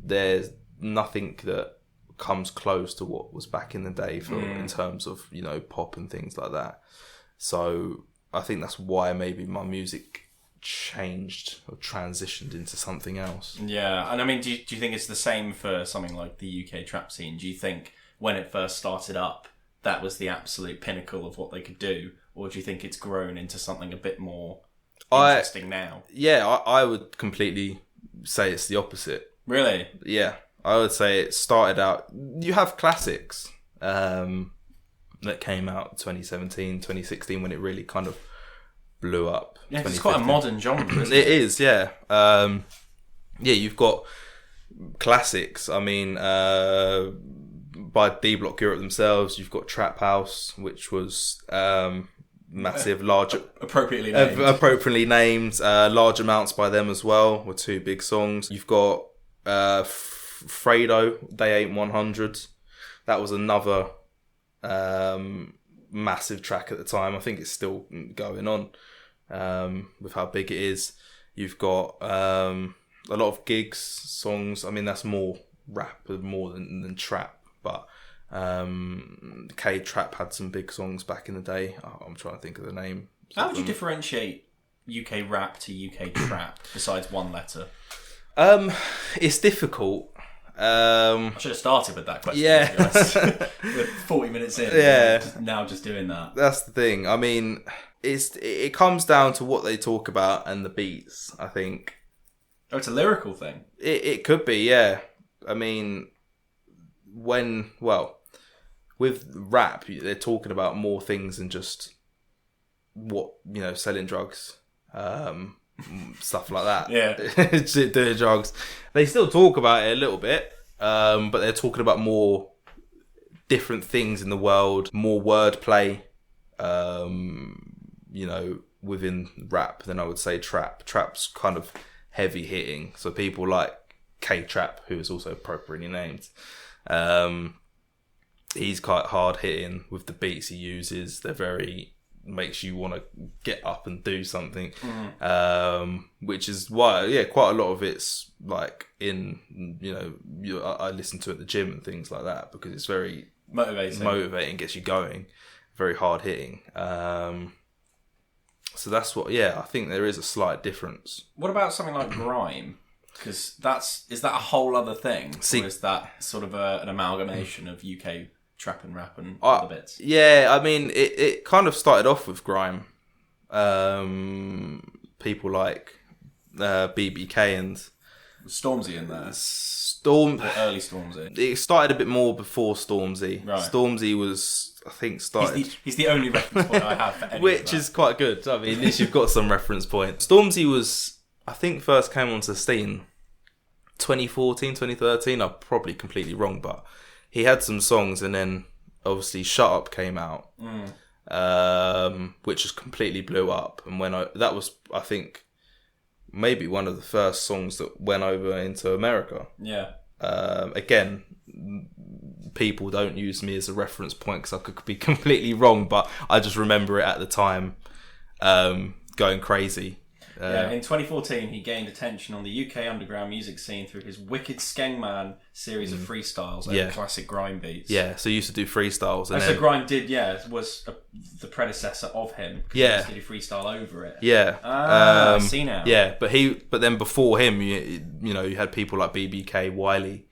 B: there's nothing that comes close to what was back in the day in terms of, you know, pop and things like that. So I think that's why maybe my music changed or transitioned into something else.
A: Yeah, and I mean, do you think it's the same for something like the UK trap scene? Do you think when it first started up, that was the absolute pinnacle of what they could do? Or do you think it's grown into something a bit more interesting now?
B: Yeah, I would completely say it's the opposite.
A: Really?
B: Yeah, I would say it started out... You have classics that came out 2017, 2016 when it really kind of blew up.
A: Yeah, it's quite a modern genre, isn't it?
B: It is, yeah. You've got classics. I mean, by D Block Europe themselves, you've got Trap House, which was massive, large...
A: Appropriately named.
B: Large Amounts by them as well, were 2 big songs. You've got Fredo, They Ain't 100. That was another massive track at the time. I think it's still going on with how big it is. You've got a lot of gigs, songs. I mean, that's more rap more than trap, but K-Trap had some big songs back in the day. I'm trying to think of the name.
A: How would you differentiate UK rap to UK trap besides one letter?
B: It's difficult.
A: I should have started with that question.
B: Yeah.
A: To be honest. We're 40 minutes in.
B: Yeah.
A: Now just doing that.
B: That's the thing. I mean, it comes down to what they talk about and the beats, I think.
A: Oh, it's a lyrical thing.
B: It could be, yeah. I mean, with rap, they're talking about more things than just selling drugs, stuff like that.
A: Yeah.
B: Doing drugs. They still talk about it a little bit, but they're talking about more different things in the world, more wordplay, within rap than I would say trap. Trap's kind of heavy hitting. So people like K-Trap, who is also appropriately named, he's quite hard hitting with the beats he uses. They're very... makes you want to get up and do something, which is why quite a lot of it's like in I listen to it at the gym and things like that because it's very motivating, gets you going, very hard hitting. So that's what I think there is a slight difference.
A: What about something like grime? Because is that a whole other thing, or is that sort of an amalgamation of UK trap and rap and other bits?
B: Yeah, I mean, it kind of started off with grime. People like BBK and...
A: Stormzy in there?
B: Or
A: early Stormzy?
B: It started a bit more before Stormzy.
A: Right.
B: Stormzy was, I think, started...
A: He's the only reference point I have for any
B: which is quite good. I mean, at least you've got some reference point. Stormzy was, I think, first came onto the scene 2014, 2013. I'm probably completely wrong, but... He had some songs, and then obviously "Shut Up" came out, which just completely blew up. And that was, I think, maybe one of the first songs that went over into America.
A: Yeah.
B: Again, people don't use me as a reference point because I could be completely wrong, but I just remember it at the time, going crazy.
A: In 2014, he gained attention on the UK underground music scene through his Wicked Skengman series of freestyles over classic grime beats.
B: Yeah, so he used to do freestyles. And
A: so grime was the predecessor of him.
B: Yeah.
A: He used to do freestyle over it.
B: Yeah.
A: I see now.
B: Yeah, but then before him, you had people like BBK, Wiley,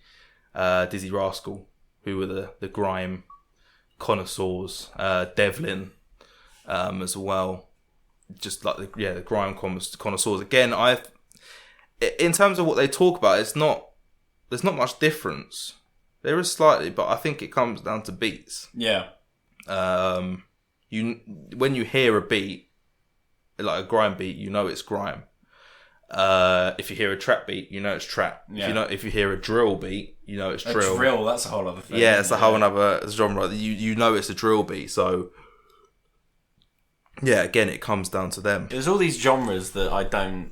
B: Dizzy Rascal, who were the grime connoisseurs, Devlin as well. Just like the grime connoisseurs. Again, in terms of what they talk about, there's not much difference. There is slightly, but I think it comes down to beats.
A: Yeah.
B: When you hear a beat, like a grime beat, you know it's grime. If you hear a trap beat, you know it's trap.
A: Yeah.
B: If you hear a drill beat, you know it's drill.
A: A drill, that's a whole other thing.
B: Yeah, it's a whole other genre. You know it's a drill beat, so. Yeah, again, it comes down to them.
A: There's all these genres that I don't...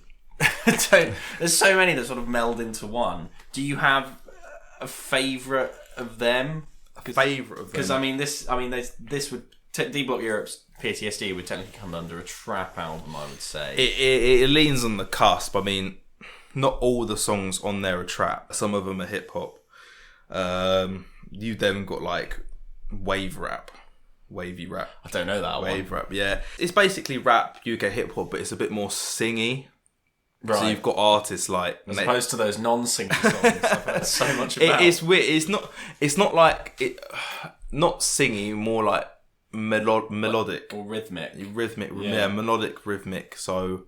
A: There's so many that sort of meld into one. Do you have a favourite of them? Because this would... D Block Europe's PTSD would technically come under a trap album, I would say.
B: It leans on the cusp. I mean, not all the songs on there are trap. Some of them are hip hop. you then got like wavy rap.
A: I don't know that
B: Wave rap, yeah. It's basically rap, UK hip hop, but it's a bit more singy.
A: Right.
B: So you've got artists like,
A: as opposed to those non-singy songs I've heard so much about.
B: It's weird. It's not like it. Not singy, more like melodic
A: or rhythmic.
B: Yeah, melodic, rhythmic. So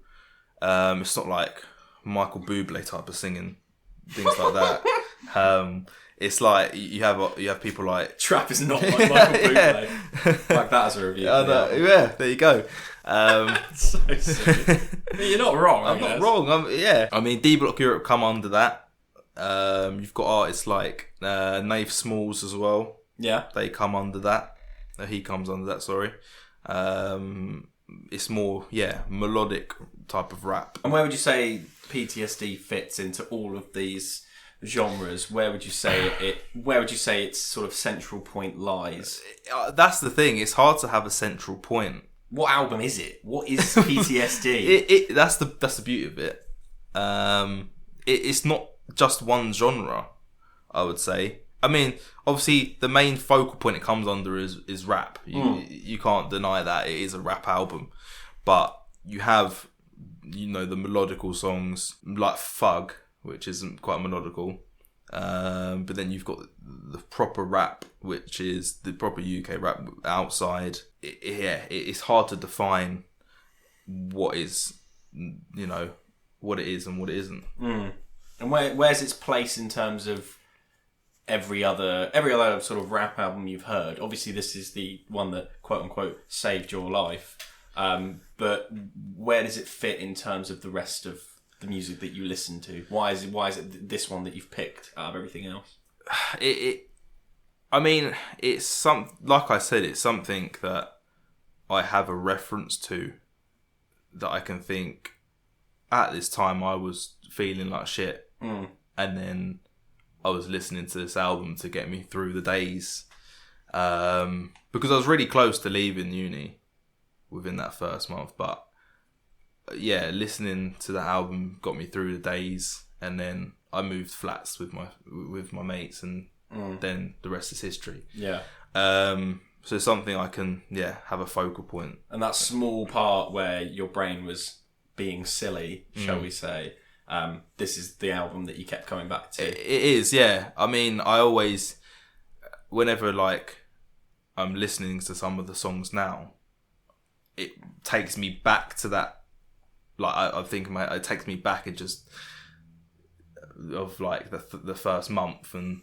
B: it's not like Michael Bublé type of singing, things like that. It's like you have people like
A: trap is not like Michael Bublé. Like that as a review.
B: Yeah, there you go.
A: So silly. You're not wrong.
B: I'm not wrong. I mean, D Block Europe come under that. You've got artists like Nave Smalls as well.
A: Yeah,
B: they come under that. He comes under that. Sorry. It's more melodic type of rap.
A: And where would you say PTSD fits into all of these genres? Where would you say its sort of central point lies?
B: That's the thing. It's hard to have a central point.
A: What album is it? What is PTSD?
B: That's the beauty of it. It's not just one genre, I would say. I mean, obviously, the main focal point it comes under is rap. You can't deny that it is a rap album, but you have, the melodical songs like Thug, which isn't quite melodical, but then you've got the proper rap, which is the proper UK rap outside. It's hard to define what is, what it is and what it isn't.
A: And where's its place in terms of every other sort of rap album you've heard? Obviously, this is the one that quote unquote saved your life. But where does it fit in terms of the rest of the music that you listen to? Why is it this one that you've picked out of everything else?
B: I mean, it's like I said, it's something that I have a reference to, that I can think at this time I was feeling like shit, and then I was listening to this album to get me through the days, because I was really close to leaving uni within that first month, but listening to that album got me through the days, and then I moved flats with my mates, and then the rest is history. So it's something I can have a focal point.
A: And that small part where your brain was being silly, shall we say, this is the album that you kept coming back to.
B: It is, yeah. I mean, I always, whenever like I'm listening to some of the songs now, it takes me back to that. Like I think it takes me back and just of like the first month and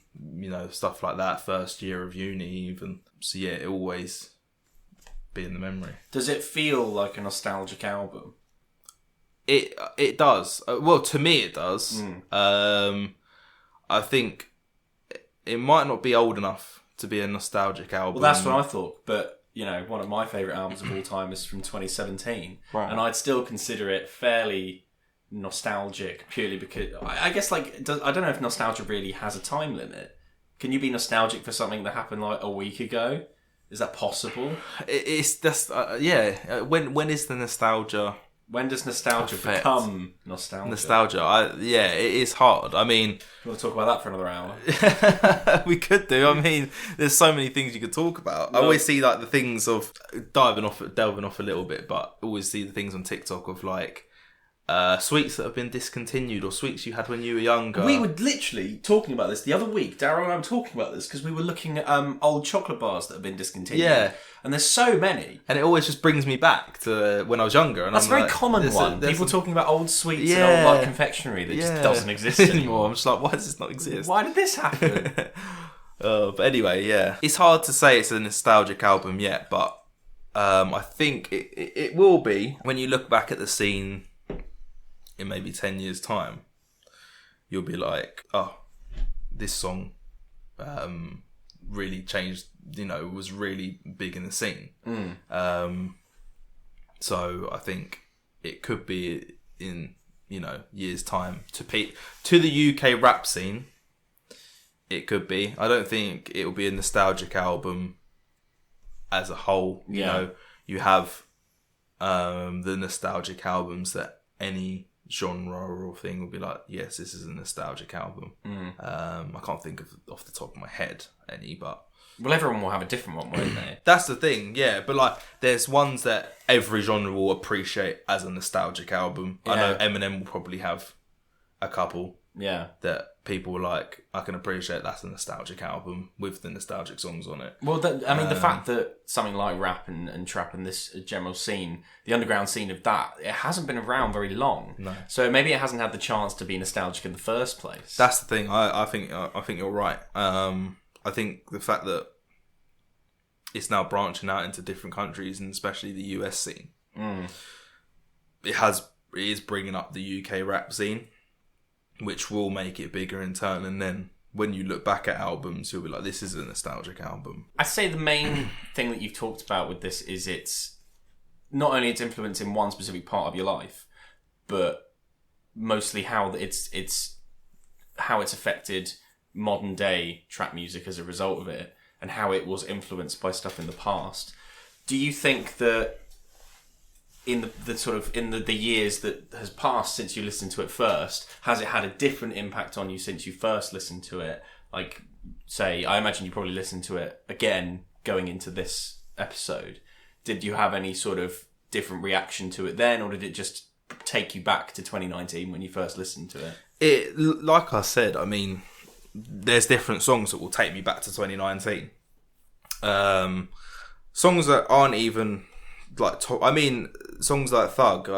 B: stuff like that, first year of uni even. So it always be in the memory.
A: Does it feel like a nostalgic album?
B: It does. Well, to me it does. I think it might not be old enough to be a nostalgic album.
A: Well, that's what I thought. But one of my favourite albums of all time is from 2017, right. And I'd still consider it fairly nostalgic, purely because I guess I don't know if nostalgia really has a time limit. Can you be nostalgic for something that happened like a week ago? Is that possible?
B: It's just when is the nostalgia?
A: When does nostalgia become nostalgia?
B: Nostalgia, it is hard. I mean,
A: you want to talk about that for another hour?
B: We could do. I mean, there's so many things you could talk about. Well, I always see like the things of delving off a little bit, but always see the things on TikTok of like sweets that have been discontinued or sweets you had when you were younger.
A: We were literally talking about this the other week. Daryl and I were talking about this because we were looking at old chocolate bars that have been discontinued. Yeah. And there's so many.
B: And it always just brings me back to when I was younger. And
A: that's a very common one. People talking about old sweets and old like confectionary that just doesn't exist anymore.
B: I'm just like, why does this not exist?
A: Why did this happen?
B: But anyway, it's hard to say it's a nostalgic album yet, but I think it will be when you look back at the scene in maybe 10 years' time. You'll be like, oh, this song really changed, was really big in the scene. So I think it could be in, years' time to the UK rap scene. It could be. I don't think it will be a nostalgic album as a whole. You have the nostalgic albums that any genre or thing would be like, yes, this is a nostalgic album. I can't think of off the top of my head any, but
A: well, everyone will have a different one, won't they?
B: that's the thing, yeah. But like, there's ones that every genre will appreciate as a nostalgic album. I know Eminem will probably have a couple.
A: Yeah.
B: That people were like, I can appreciate that's a nostalgic album with the nostalgic songs on it.
A: Well, the fact that something like rap and trap and this general scene, the underground scene of that, it hasn't been around very long.
B: No.
A: So maybe it hasn't had the chance to be nostalgic in the first place.
B: That's the thing. I think you're right. I think the fact that it's now branching out into different countries and especially the US scene, it is bringing up the UK rap scene, which will make it bigger in turn. And then when you look back at albums, you'll be like, this is a nostalgic album.
A: I'd say the main thing that you've talked about with this is it's not only its influence in one specific part of your life, but mostly how it's how it's affected modern day trap music as a result of it, and how it was influenced by stuff in the past. Do you think that in the years that has passed since you listened to it first, has it had a different impact on you since you first listened to it? Like, say, I imagine you probably listened to it again going into this episode. Did you have any sort of different reaction to it then, or did it just take you back to 2019 when you first listened to it?
B: It, like I said, I mean, there's different songs that will take me back to 2019. Songs that aren't even like songs like Thug,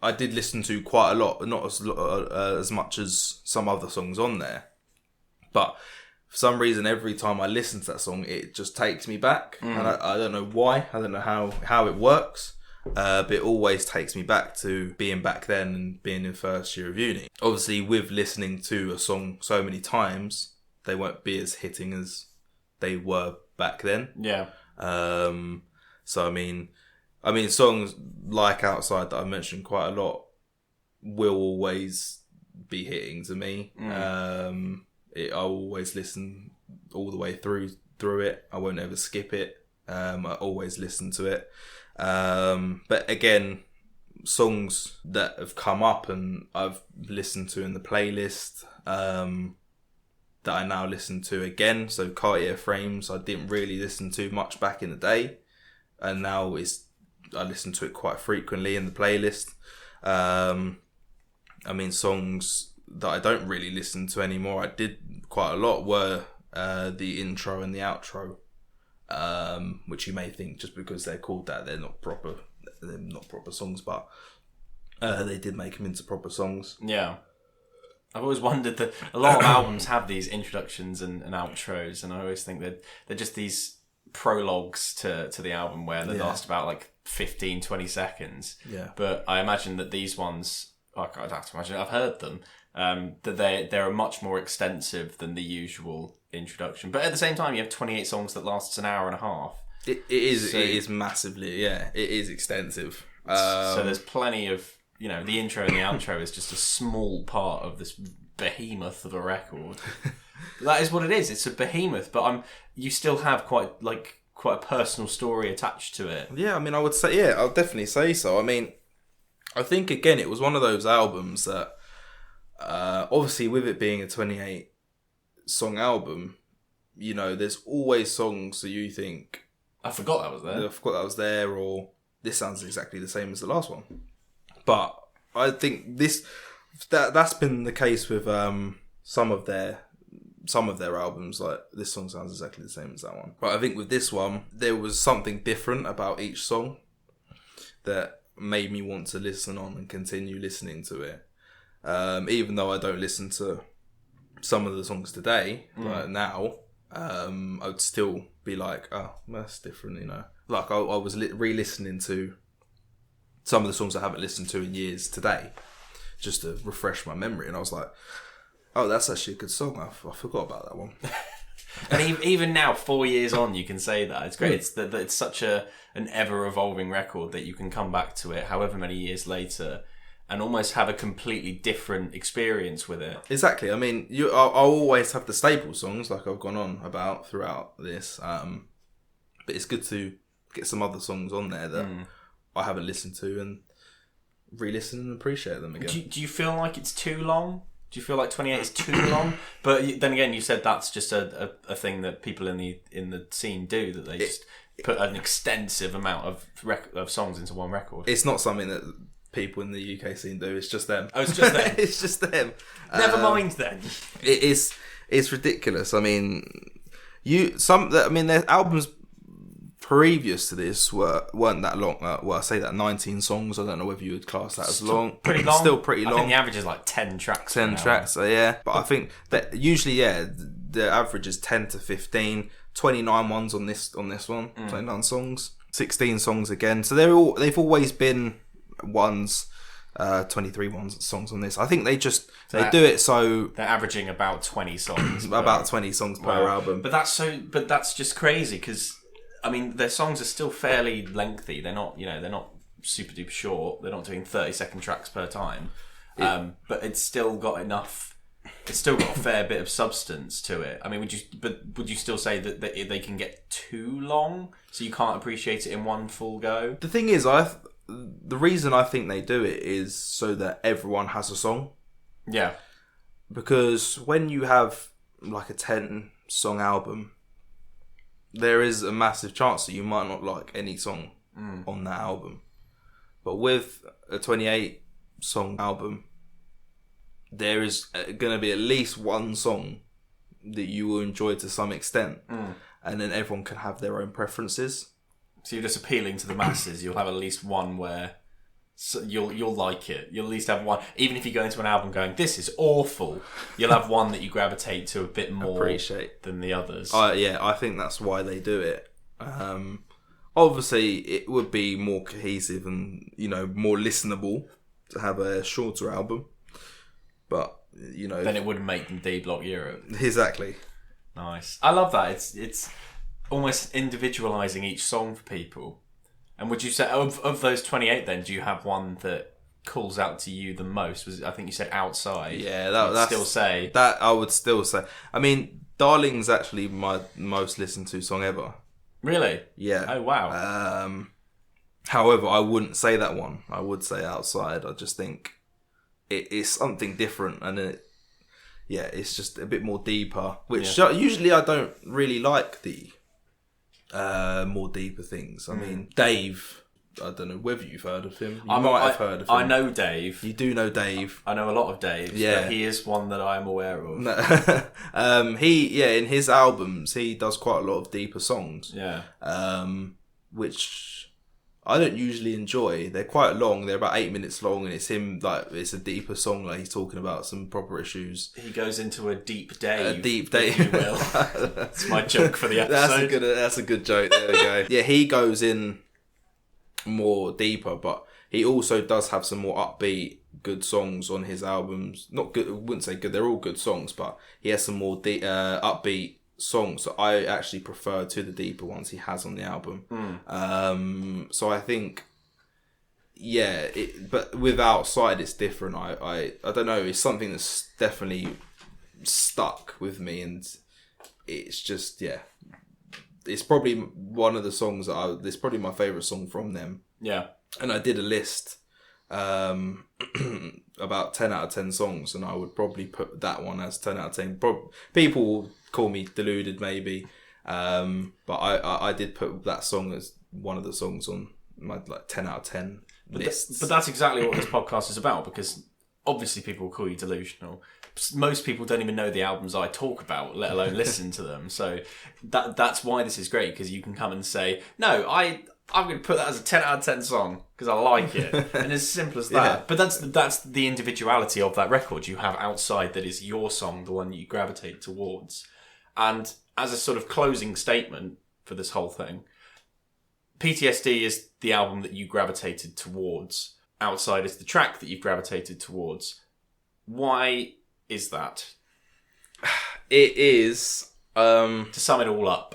B: I did listen to quite a lot, but not as much as some other songs on there. But for some reason, every time I listen to that song, it just takes me back, and I don't know why. I don't know how it works, but it always takes me back to being back then and being in first year of uni. Obviously, with listening to a song so many times, they won't be as hitting as they were back then.
A: Yeah.
B: So I mean, songs like Outside that I mentioned quite a lot will always be hitting to me. I always listen all the way through it. I won't ever skip it. I always listen to it. But again, songs that have come up and I've listened to in the playlist, that I now listen to again. So Cartier Frames, I didn't really listen to much back in the day, and now I listen to it quite frequently in the playlist. I mean, songs that I don't really listen to anymore, I did quite a lot, were the intro and the outro, which you may think just because they're called that, they're not proper songs, but they did make them into proper songs.
A: Yeah. I've always wondered that a lot of albums have these introductions and outros, and I always think that they're just these prologues to the album where they last about like 15-20 seconds.
B: Yeah.
A: But I imagine that these ones, like, I'd have to imagine, I've heard them, that they're much more extensive than the usual introduction. But at the same time, you have 28 songs that lasts an hour and a half.
B: It is massively, it is extensive.
A: So there's plenty of, the intro and the outro is just a small part of this behemoth of a record. That is what it is. It's a behemoth, but you still have quite a personal story attached to it.
B: Yeah, I mean, I would say, I'll definitely say so. I mean, I think, again, it was one of those albums that, obviously, with it being a 28-song album, there's always songs that you think,
A: I forgot that was there.
B: Or this sounds exactly the same as the last one. But I think that's been the case with some of their albums. Like, this song sounds exactly the same as that one. But I think with this one, there was something different about each song that made me want to listen on and continue listening to it. Even though I don't listen to some of the songs today, like now, I'd still be like, oh, that's different, Like, I was re-listening to some of the songs I haven't listened to in years today, just to refresh my memory, and I was like, oh, that's actually a good song. I forgot about that one.
A: And even now, 4 years on, you can say that. It's great. It's such an ever-evolving record that you can come back to it however many years later and almost have a completely different experience with it.
B: Exactly. I mean, I'll always have the staple songs like I've gone on about throughout this, but it's good to get some other songs on there that I haven't listened to, and re-listen and appreciate them again.
A: Do you feel like it's too long? Do you feel like 28 is too long? But then again, you said that's just a thing that people in the scene do, that they just put an extensive amount of songs into one record.
B: It's not something that people in the UK scene do. It's just them.
A: Oh, it's just them.
B: It's just them.
A: Never mind then.
B: It's ridiculous. I mean, their albums previous to this weren't that long. I say that 19 songs. I don't know whether you would class that as long.
A: Pretty long.
B: Still pretty long.
A: I think the average is like 10 tracks.
B: 10 tracks, yeah. But I think that usually, the average is 10 to 15. 29 ones on this one. 29 songs. 16 songs again. So they've always been 23 songs on this. I think they do it so
A: they're averaging about 20 songs.
B: About 20 songs per album.
A: But that's just crazy, because I mean, their songs are still fairly lengthy. They're not super duper short. They're not doing 30-second tracks per time. But it's still got enough. It's still got a fair bit of substance to it. I mean, would you still say that they can get too long, so you can't appreciate it in one full go?
B: The thing is, the reason I think they do it is so that everyone has a song.
A: Yeah.
B: Because when you have like a 10-song album, there is a massive chance that you might not like any song on that album. But with a 28-song album, there is going to be at least one song that you will enjoy to some extent. And then everyone can have their own preferences.
A: So you're just appealing to the masses. You'll have at least one where you'll like it. You'll at least have one. Even if you go into an album going, this is awful, you'll have one that you gravitate to a bit more
B: appreciate
A: than the others.
B: I think that's why they do it. Obviously, it would be more cohesive and, more listenable to have a shorter album. But,
A: then it wouldn't make them D-Block Europe.
B: Exactly.
A: Nice. I love that. It's almost individualising each song for people. And would you say, of those 28 then, do you have one that calls out to you the most? I think you said Outside.
B: Yeah, I would still say. I mean, Darling's actually my most listened to song ever.
A: Really?
B: Yeah.
A: Oh, wow.
B: However, I wouldn't say that one. I would say Outside. I just think it's something different, and it's just a bit more deeper, which usually I don't really like the more deeper things. I mean, Dave, I don't know whether you've heard of him. You might have heard of him.
A: I know Dave.
B: You do know Dave.
A: I know a lot of Daves, but he is one that I'm aware of.
B: In his albums, he does quite a lot of deeper songs.
A: Yeah.
B: Which I don't usually enjoy. They're quite long. They're about 8 minutes long, and it's him, like, it's a deeper song, like he's talking about some proper issues.
A: He goes into a deep Dave.
B: A deep Dave.
A: If you will. That's my joke for the episode.
B: That's a good joke. There we go. Yeah, he goes in more deeper, but he also does have some more upbeat, good songs on his albums. Not good, I wouldn't say good, they're all good songs, but he has some more upbeat songs that I actually prefer to the deeper ones he has on the album. So I think, but with Outside it's different. I don't know, it's something that's definitely stuck with me, and it's just, it's probably one of the songs it's probably my favourite song from them. Yeah. And I did a list about 10 out of 10 songs, and I would probably put that one as 10 out of 10. People will call me deluded maybe, but I did put that song as one of the songs on my 10 out of 10 lists.
A: But that's exactly what this podcast is about, because obviously people will call you delusional. Most people don't even know the albums I talk about, let alone listen to them. So that's why this is great, because you can come and say, no, I'm going to put that as a 10 out of 10 song because I like it. And it's as simple as that. Yeah. But that's the individuality of that record. You have Outside, that is your song, the one you gravitate towards. And as a sort of closing statement for this whole thing, PTSD is the album that you gravitated towards. Outside is the track that you've gravitated towards. Why is that?
B: It is...
A: to sum it all up,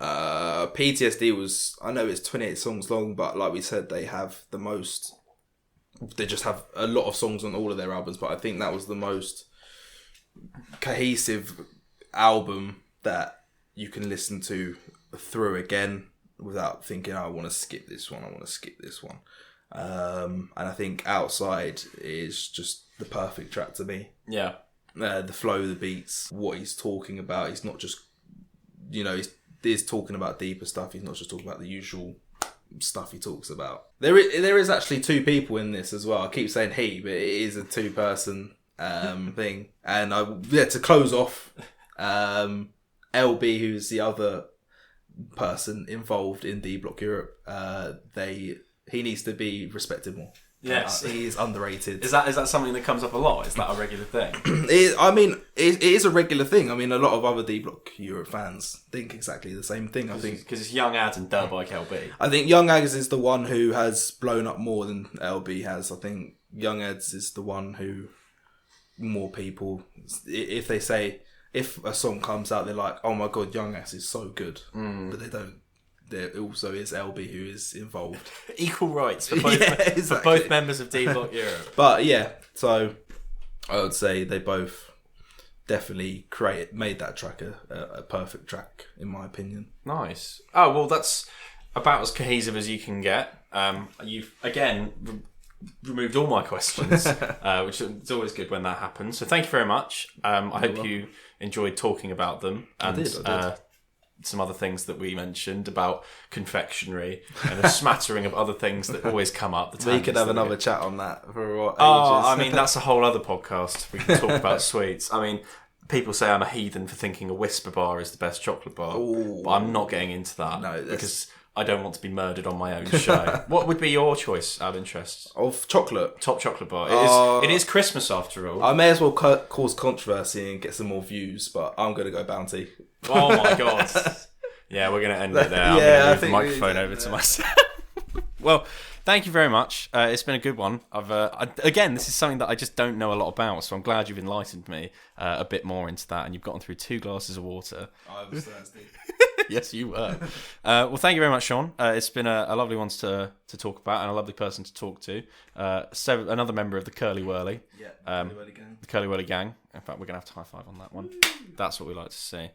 B: PTSD was, I know it's 28 songs long, but like we said, they just have a lot of songs on all of their albums, but I think that was the most cohesive album that you can listen to through again without thinking, I want to skip this one. And I think Outside is just the perfect track to me.
A: Yeah.
B: The flow, the beats, what he's talking about. He's not just, he's talking about deeper stuff. He's not just talking about the usual stuff he talks about. There is actually two people in this as well. I keep saying he, but it is a two-person thing. And to close off, LB, who's the other person involved in D Block Europe, he needs to be respected more.
A: Yes,
B: he is underrated.
A: Is that something that comes up a lot? Is that a regular thing?
B: It is a regular thing. I mean, a lot of other D Block Europe fans think exactly the same thing. I think
A: because it's Young Ads and Dirtbike LB.
B: I think Young Ads is the one who has blown up more than LB has. I think Young Ads is the one who more people, if a song comes out, they're like, "Oh my god, Young Ads is so good," but they don't. There also is LB who is involved.
A: Equal rights for both, for both members of D Block Europe.
B: But yeah, so I would say they both definitely made that track a perfect track, in my opinion.
A: Nice. Oh, well, that's about as cohesive as you can get. You've, again, removed all my questions, which is always good when that happens. So thank you very much. I hope you enjoyed talking about them. And, I did. Some other things that we mentioned about confectionery and a smattering of other things that always come up.
B: We could have another chat on that for what ages.
A: I mean, that's a whole other podcast. We can talk about sweets. I mean, people say I'm a heathen for thinking a Whisper bar is the best chocolate bar. Ooh. But I'm not getting into that because I don't want to be murdered on my own show. What would be your choice out of interest?
B: Of chocolate? Top
A: chocolate bar. It is Christmas after all.
B: I may as well cause controversy and get some more views, but I'm going to go Bounty.
A: Oh my god. Yeah, we're going to end it there. I'm going to leave the microphone over to myself. Well, thank you very much. It's been a good one. Again, this is something that I just don't know a lot about, so I'm glad you've enlightened me a bit more into that, and you've gotten through 2 glasses of water.
B: I was thirsty.
A: Yes, you were. Well, thank you very much, Shaun. It's been a lovely one to talk about and a lovely person to talk to. Another member of the Curly-Whirly.
B: Yeah, Curly-Whirly gang.
A: The Curly-Whirly gang. In fact, we're going to have to high five on that one. That's what we like to see.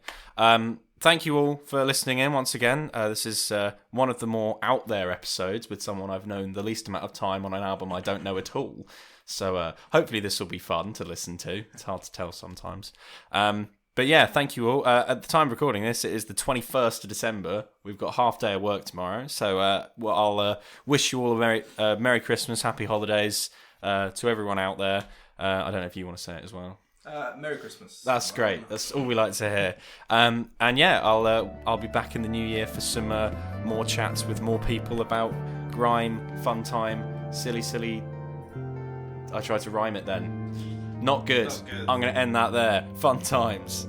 A: Thank you all for listening in once again. This is one of the more out there episodes with someone I've known the least amount of time on an album I don't know at all. So hopefully this will be fun to listen to. It's hard to tell sometimes. But yeah, thank you all. At the time of recording this, it is the 21st of December. We've got half day of work tomorrow. So I'll wish you all a Merry Christmas, Happy Holidays to everyone out there. I don't know if you want to say it as well.
B: Merry Christmas.
A: That's great. That's all we like to hear. And yeah, I'll be back in the new year for some more chats with more people about grime, fun time, silly. I tried to rhyme it then. Not good. I'm going to end that there. Fun times.